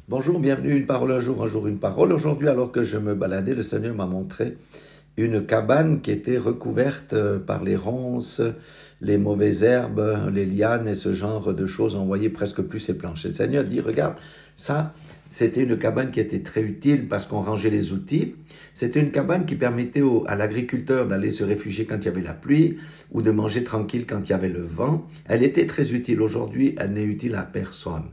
Bonjour, bienvenue, une parole un jour une parole. Aujourd'hui, alors que je me baladais, le Seigneur m'a montré une cabane qui était recouverte par les ronces, les mauvaises herbes, les lianes et ce genre de choses. On voyait presque plus ses planches. Et le Seigneur dit, regarde, ça, c'était une cabane qui était très utile parce qu'on rangeait les outils. C'était une cabane qui permettait à l'agriculteur d'aller se réfugier quand il y avait la pluie ou de manger tranquille quand il y avait le vent. Elle était très utile. Aujourd'hui, elle n'est utile à personne.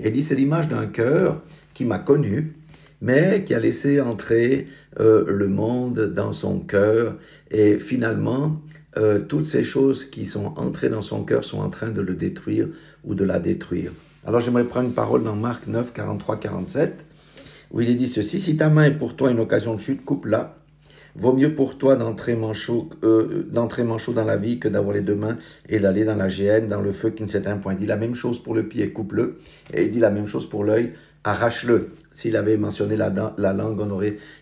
Et il dit, c'est l'image d'un cœur qui m'a connu, mais qui a laissé entrer le monde dans son cœur. Et finalement, toutes ces choses qui sont entrées dans son cœur sont en train de le détruire ou de la détruire. Alors j'aimerais prendre une parole dans Marc 9, 43, 47, où il est dit ceci, si ta main est pour toi une occasion de chute, coupe-la. Vaut mieux pour toi d'entrer manchot dans la vie que d'avoir les deux mains et d'aller dans la géhenne, dans le feu qui ne s'éteint point. Il dit la même chose pour le pied, coupe-le. Et il dit la même chose pour l'œil, arrache-le. S'il avait mentionné la langue,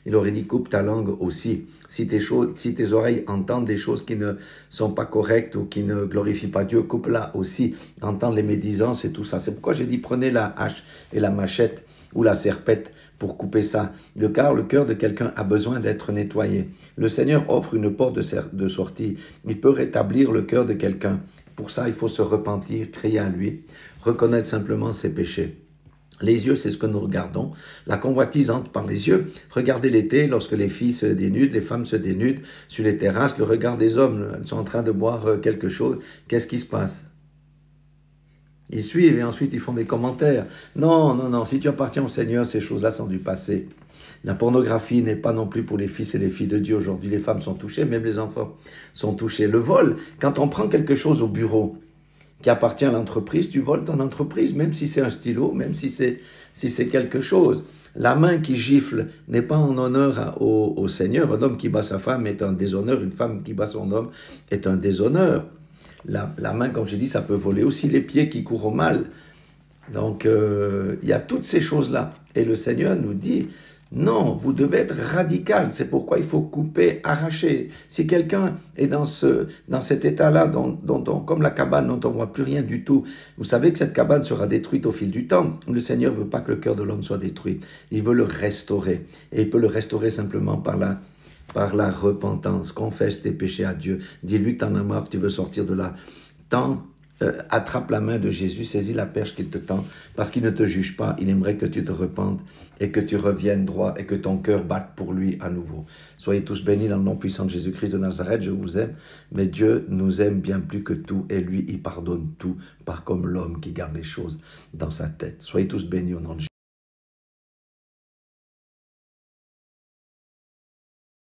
il aurait dit coupe ta langue aussi. Si tes oreilles entendent des choses qui ne sont pas correctes ou qui ne glorifient pas Dieu, coupe-la aussi. Entendre les médisances et tout ça. C'est pourquoi j'ai dit prenez la hache et la machette ou la serpette pour couper ça. Car le cœur de quelqu'un a besoin d'être nettoyé. Le Seigneur offre une porte de sortie. Il peut rétablir le cœur de quelqu'un. Pour ça, il faut se repentir, crier à lui, reconnaître simplement ses péchés. Les yeux, c'est ce que nous regardons. La convoitise entre par les yeux. Regardez l'été, lorsque les filles se dénudent, les femmes se dénudent sur les terrasses, le regard des hommes, elles sont en train de boire quelque chose. Qu'est-ce qui se passe ? Ils suivent et ensuite ils font des commentaires. Non, non, non, si tu appartiens au Seigneur, ces choses-là sont du passé. La pornographie n'est pas non plus pour les fils et les filles de Dieu. Aujourd'hui, les femmes sont touchées, même les enfants sont touchés. Le vol, quand on prend quelque chose au bureau qui appartient à l'entreprise, tu voles ton entreprise, même si c'est un stylo, même si c'est quelque chose. La main qui gifle n'est pas en honneur au Seigneur. Un homme qui bat sa femme est un déshonneur. Une femme qui bat son homme est un déshonneur. La main, comme je dis, ça peut voler aussi les pieds qui courent au mal. Donc, il y a toutes ces choses-là. Et le Seigneur nous dit, non, vous devez être radical. C'est pourquoi il faut couper, arracher. Si quelqu'un est dans cet état-là, comme la cabane dont on ne voit plus rien du tout, vous savez que cette cabane sera détruite au fil du temps. Le Seigneur ne veut pas que le cœur de l'homme soit détruit. Il veut le restaurer. Et il peut le restaurer simplement par la repentance. Confesse tes péchés à Dieu. Dis-lui que t'en as marre, que tu veux sortir de là. Attrape la main de Jésus, saisis la perche qu'il te tend, parce qu'il ne te juge pas. Il aimerait que tu te repentes et que tu reviennes droit et que ton cœur batte pour lui à nouveau. Soyez tous bénis dans le nom puissant de Jésus-Christ de Nazareth. Je vous aime, mais Dieu nous aime bien plus que tout et lui, il pardonne tout, pas comme l'homme qui garde les choses dans sa tête. Soyez tous bénis au nom de Jésus.